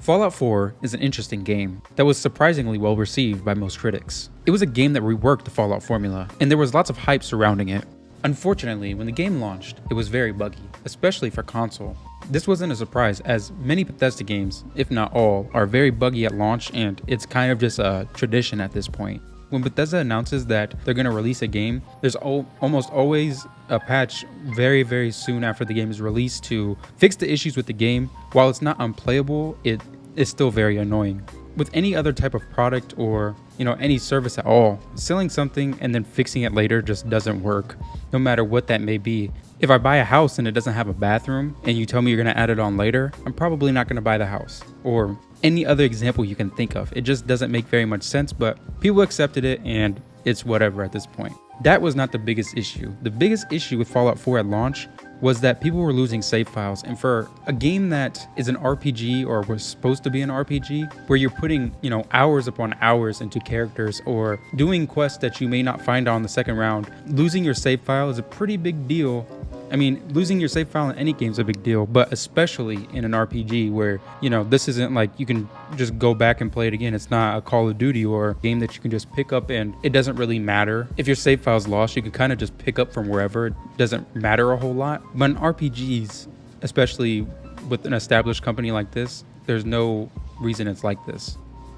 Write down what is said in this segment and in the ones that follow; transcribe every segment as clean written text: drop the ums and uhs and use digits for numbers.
Fallout 4 is an interesting game that was surprisingly well received by most critics. It was a game that reworked the Fallout formula, and there was lots of hype surrounding it. Unfortunately, when the game launched, it was very buggy, especially for console. This wasn't a surprise, as many Bethesda games, if not all, are very buggy at launch, and it's kind of just a tradition at this point. When Bethesda announces that they're going to release a game, there's almost always a patch very soon after the game is released to fix the issues with the game. While it's not unplayable, it is still very annoying. With any other type of product or any service at all, selling something and then fixing it later just doesn't work, no matter what that may be. If I buy a house and it doesn't have a bathroom and you tell me you're going to add it on later, I'm probably not going to buy the house. Or any other example you can think of. It just doesn't make very much sense, but people accepted it and it's whatever at this point. That was not the biggest issue. The biggest issue with Fallout 4 at launch was that people were losing save files. And for a game that is an RPG or was supposed to be an RPG, where you're putting, hours upon hours into characters or doing quests that you may not find on the second round, losing your save file is a pretty big deal. I mean, losing your save file in any game is a big deal, but especially in an RPG where, this isn't like you can just go back and play it again. It's not a Call of Duty or a game that you can just pick up and it doesn't really matter. If your save file is lost, you can kind of just pick up from wherever. It doesn't matter a whole lot. But in RPGs, especially with an established company like this, there's no reason it's like this.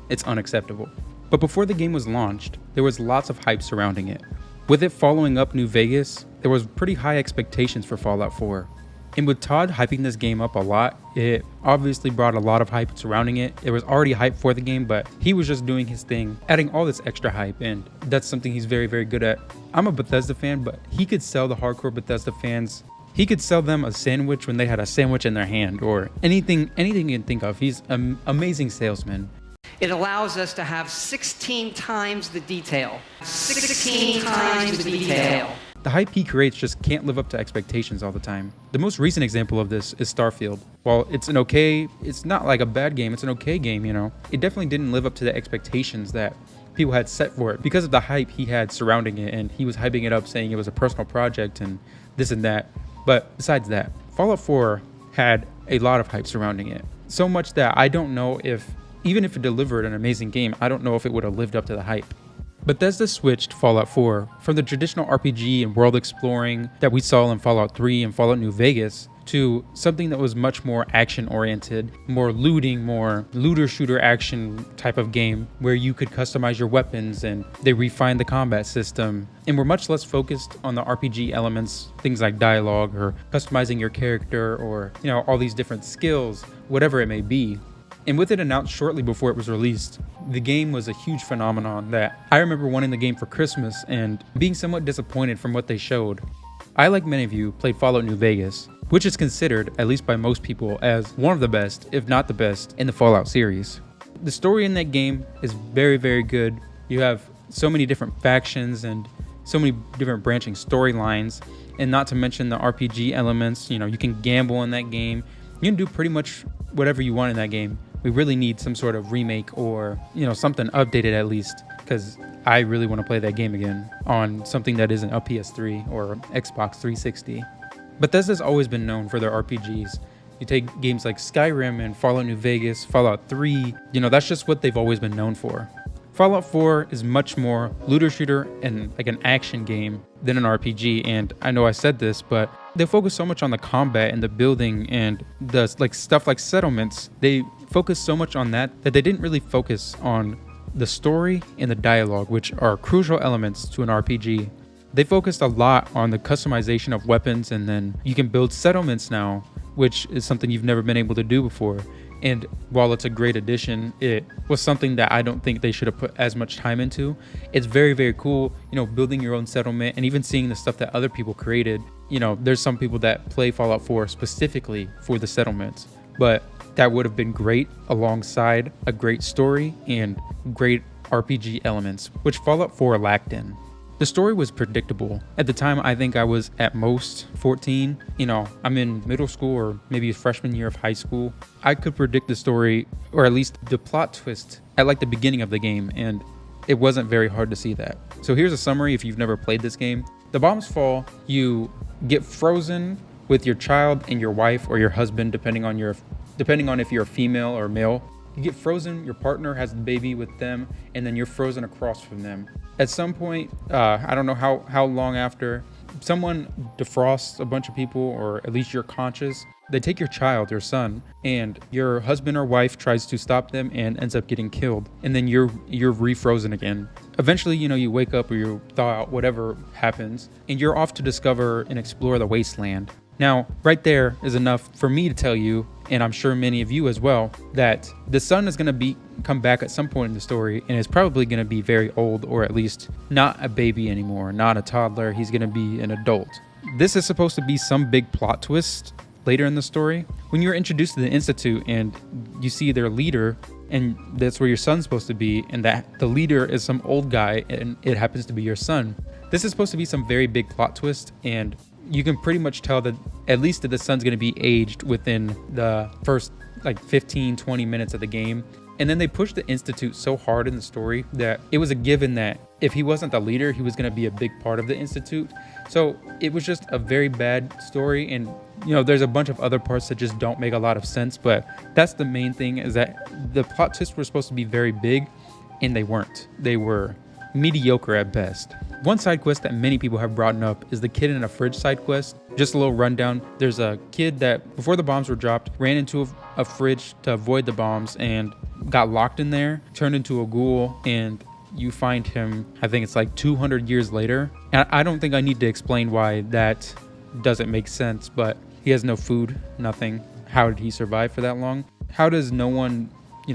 It's unacceptable. But before the game was launched, there was lots of hype surrounding it. With it following up New Vegas, there was pretty high expectations for Fallout 4. And with Todd hyping this game up a lot, it obviously brought a lot of hype surrounding it. There was already hype for the game, but he was just doing his thing, adding all this extra hype, and that's something he's very good at. I'm a Bethesda fan, but he could sell the hardcore Bethesda fans. He could sell them a sandwich when they had a sandwich in their hand, or anything you can think of. He's an amazing salesman. It allows us to have 16 times the detail. 16 times the detail. The hype he creates just can't live up to expectations all the time. The most recent example of this is Starfield. While it's not like a bad game, it's an okay game, It definitely didn't live up to the expectations that people had set for it because of the hype he had surrounding it, and he was hyping it up saying it was a personal project and this and that. But besides that, Fallout 4 had a lot of hype surrounding it. So much that I don't know even if it delivered an amazing game, I don't know if it would have lived up to the hype. Bethesda switched Fallout 4 from the traditional RPG and world exploring that we saw in Fallout 3 and Fallout New Vegas to something that was much more action oriented, more looting, more looter shooter action type of game where you could customize your weapons, and they refined the combat system and were much less focused on the RPG elements, things like dialogue or customizing your character or all these different skills, whatever it may be. And with it announced shortly before it was released, the game was a huge phenomenon that I remember wanting the game for Christmas and being somewhat disappointed from what they showed. I, like many of you, played Fallout New Vegas, which is considered, at least by most people, as one of the best, if not the best, in the Fallout series. The story in that game is very good. You have so many different factions and so many different branching storylines, and not to mention the RPG elements. You can gamble in that game. You can do pretty much whatever you want in that game. We really need some sort of remake or, something updated at least, because I really want to play that game again on something that isn't a PS3 or Xbox 360. Bethesda's always been known for their RPGs. You take games like Skyrim and Fallout New Vegas, Fallout 3, that's just what they've always been known for. Fallout 4 is much more looter shooter and like an action game than an RPG, and I know I said this, but they focus so much on the combat and the building and the stuff like settlements. They focus so much on that they didn't really focus on the story and the dialogue, which are crucial elements to an RPG. They focused a lot on the customization of weapons, and then you can build settlements now, which is something you've never been able to do before. And while it's a great addition, it was something that I don't think they should have put as much time into. It's very cool, building your own settlement and even seeing the stuff that other people created. There's some people that play Fallout 4 specifically for the settlements, but that would have been great alongside a great story and great RPG elements, which Fallout 4 lacked in. The story was predictable. At the time, I think I was at most 14. I'm in middle school or maybe a freshman year of high school. I could predict the story, or at least the plot twist, at the beginning of the game, and it wasn't very hard to see that. So here's a summary if you've never played this game. The bombs fall, you get frozen with your child and your wife or your husband, depending on if you're a female or male. You get frozen, your partner has the baby with them, and then you're frozen across from them. At some point, I don't know how long after, someone defrosts a bunch of people, or at least you're conscious. They take your child, your son, and your husband or wife tries to stop them and ends up getting killed. And then you're refrozen again. Eventually, you wake up or you thaw out, whatever happens, and you're off to discover and explore the wasteland. Now, right there is enough for me to tell you, and I'm sure many of you as well, that the son is going to come back at some point in the story, and is probably going to be very old, or at least not a baby anymore, not a toddler. He's going to be an adult. This is supposed to be some big plot twist later in the story. When you're introduced to the Institute and you see their leader, and that's where your son's supposed to be, and that the leader is some old guy, and it happens to be your son. This is supposed to be some very big plot twist, and you can pretty much tell that at least that the son's going to be aged within the first 15-20 minutes of the game. And then they pushed the Institute so hard in the story that it was a given that if he wasn't the leader, he was going to be a big part of the Institute. So it was just a very bad story, and there's a bunch of other parts that just don't make a lot of sense, but that's the main thing, is that the plot twists were supposed to be very big, and they weren't. They were mediocre at best. One side quest that many people have brought up is the kid in a fridge side quest. Just a little rundown. There's a kid that, before the bombs were dropped, ran into a fridge to avoid the bombs and got locked in there, turned into a ghoul, and you find him, I think it's 200 years later. And I don't think I need to explain why that doesn't make sense, but he has no food, nothing. How did he survive for that long? How does no one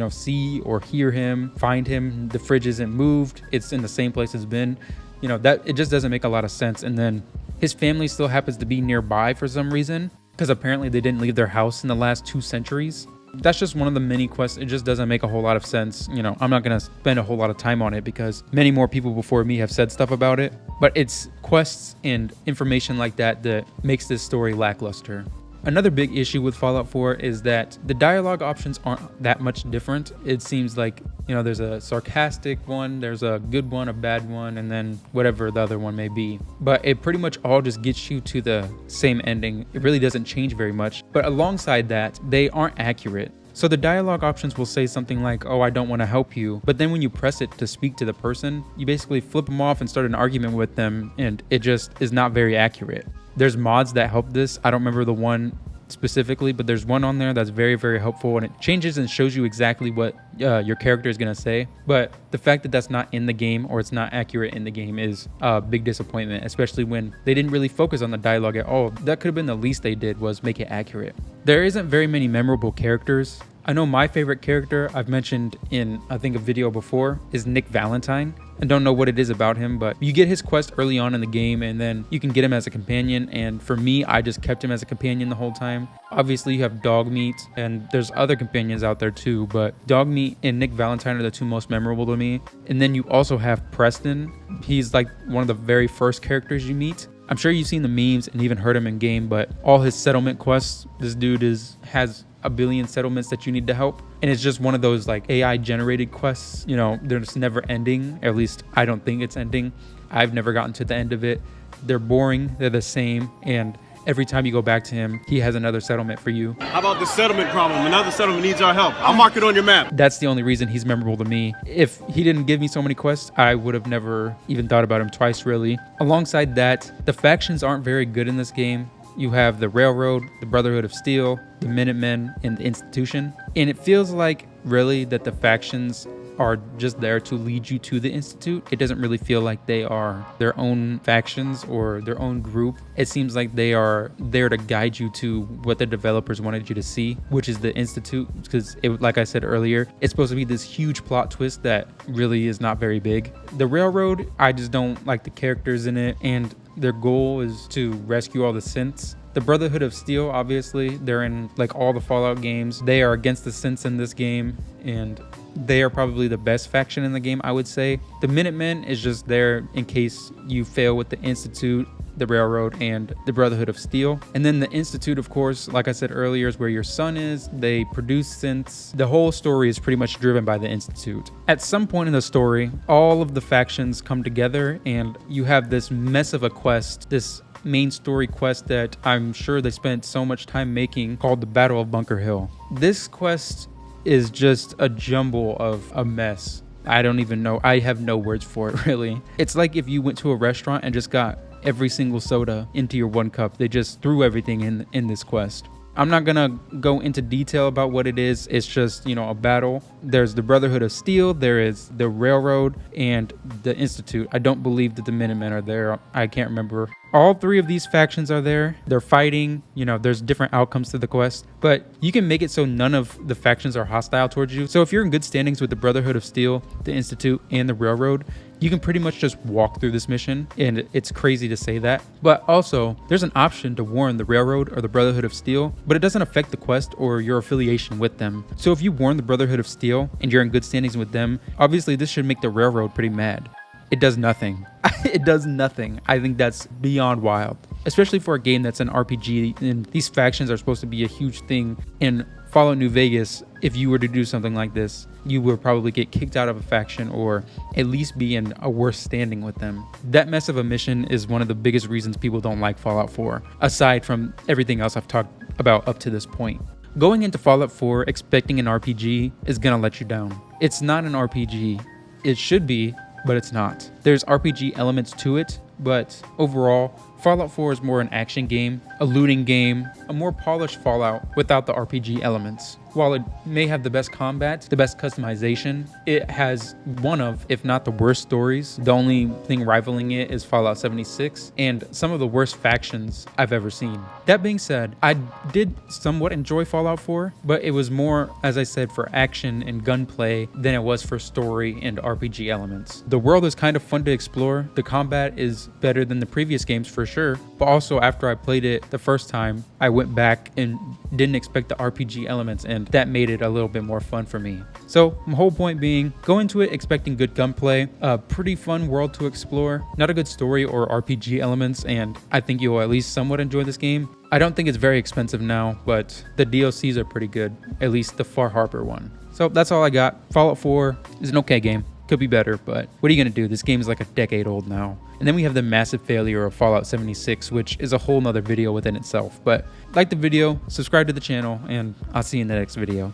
see or hear him, find him? The fridge isn't moved. It's in the same place it's been. That it just doesn't make a lot of sense. And then his family still happens to be nearby for some reason, because apparently they didn't leave their house in the last 2 centuries. That's just one of the many quests. It just doesn't make a whole lot of sense. I'm not going to spend a whole lot of time on it because many more people before me have said stuff about it. But it's quests and information like that that makes this story lackluster. Another big issue with Fallout 4 is that the dialogue options aren't that much different. It seems like, there's a sarcastic one, there's a good one, a bad one, and then whatever the other one may be. But it pretty much all just gets you to the same ending. It really doesn't change very much. But alongside that, they aren't accurate. So the dialogue options will say something like, "Oh, I don't want to help you." But then when you press it to speak to the person, you basically flip them off and start an argument with them, and it just is not very accurate. There's mods that help this. I don't remember the one specifically, but there's one on there that's very, very helpful, and it changes and shows you exactly what your character is going to say. But the fact that that's not in the game, or it's not accurate in the game, is a big disappointment, especially when they didn't really focus on the dialogue at all. That could have been the least they did, was make it accurate. There isn't very many memorable characters. I know my favorite character, I've mentioned in, I think, a video before, is Nick Valentine. I don't know what it is about him, but you get his quest early on in the game, and then you can get him as a companion. And for me, I just kept him as a companion the whole time. Obviously, you have Dogmeat, and there's other companions out there too, but Dogmeat and Nick Valentine are the 2 most memorable to me. And then you also have Preston. He's one of the very first characters you meet. I'm sure you've seen the memes and even heard him in game, but all his settlement quests, this dude has a billion settlements that you need to help, and it's just one of those AI generated quests. They're just never ending. At least I don't think it's ending. I've never gotten to the end of it. They're boring, they're the same, and every time you go back to him, he has another settlement for you. How about the settlement problem? Another settlement needs our help. I'll mark it on your map. That's the only reason he's memorable to me. If he didn't give me so many quests, I would have never even thought about him twice, really. Alongside that, the factions aren't very good in this game. You have the Railroad, the Brotherhood of Steel, the Minutemen, and the Institution. And it feels like, really, that the factions are just there to lead you to the Institute. It doesn't really feel like they are their own factions or their own group. It seems like they are there to guide you to what the developers wanted you to see, which is the Institute. Because, like I said earlier, it's supposed to be this huge plot twist that really is not very big. The Railroad, I just don't like the characters in it, and their goal is to rescue all the synths. The Brotherhood of Steel, obviously, they're in all the Fallout games. They are against the synths in this game, and they are probably the best faction in the game, I would say. The Minutemen is just there in case you fail with the Institute, the Railroad, and the Brotherhood of Steel. And then the Institute, of course, like I said earlier, is where your son is. They produce synths. The whole story is pretty much driven by the Institute. At some point in the story, all of the factions come together, and you have this mess of a quest, this main story quest that I'm sure they spent so much time making, called the Battle of Bunker Hill. This quest is just a jumble of a mess. I don't even know. I have no words for it, really. It's like if you went to a restaurant and just got every single soda into your one cup. They just threw everything in this quest. I'm not gonna go into detail about what it is. It's just, a battle. There's the Brotherhood of Steel, there is the Railroad, and the Institute. I don't believe that the Minutemen are there. I can't remember. All three of these factions are there. They're fighting. There's different outcomes to the quest, but you can make it so none of the factions are hostile towards you. So if you're in good standings with the Brotherhood of Steel, the Institute, and the Railroad, you can pretty much just walk through this mission, and it's crazy to say that. But also, there's an option to warn the Railroad or the Brotherhood of Steel, but it doesn't affect the quest or your affiliation with them. So if you warn the Brotherhood of Steel and you're in good standings with them, obviously this should make the Railroad pretty mad. It does nothing. It does nothing. I think that's beyond wild, especially for a game that's an RPG, and these factions are supposed to be a huge thing in Fallout New Vegas. If you were to do something like this, you would probably get kicked out of a faction or at least be in a worse standing with them. That mess of a mission is one of the biggest reasons people don't like Fallout 4, aside from everything else I've talked about up to this point. Going into Fallout 4 expecting an RPG is gonna let you down. It's not an RPG. It should be, but it's not. There's RPG elements to it, but overall, Fallout 4 is more an action game, a looting game, a more polished Fallout without the RPG elements. While it may have the best combat, the best customization, it has one of, if not the worst stories. The only thing rivaling it is Fallout 76, and some of the worst factions I've ever seen. That being said, I did somewhat enjoy Fallout 4, but it was more, as I said, for action and gunplay than it was for story and RPG elements. The world is kind of fun to explore. The combat is better than the previous games for sure, but also after I played it the first time, I went back and didn't expect the RPG elements, and that made it a little bit more fun for me. So my whole point being, go into it expecting good gunplay, a pretty fun world to explore, not a good story or RPG elements, and I think you'll at least somewhat enjoy this game. I don't think it's very expensive now, but the DLCs are pretty good, at least the Far Harbor one. So that's all I got. Fallout 4 is an okay game. Could be better, but what are you gonna do? This game is like a decade old now. And then we have the massive failure of Fallout 76, which is a whole nother video within itself. But like the video, subscribe to the channel, and I'll see you in the next video.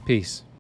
Peace.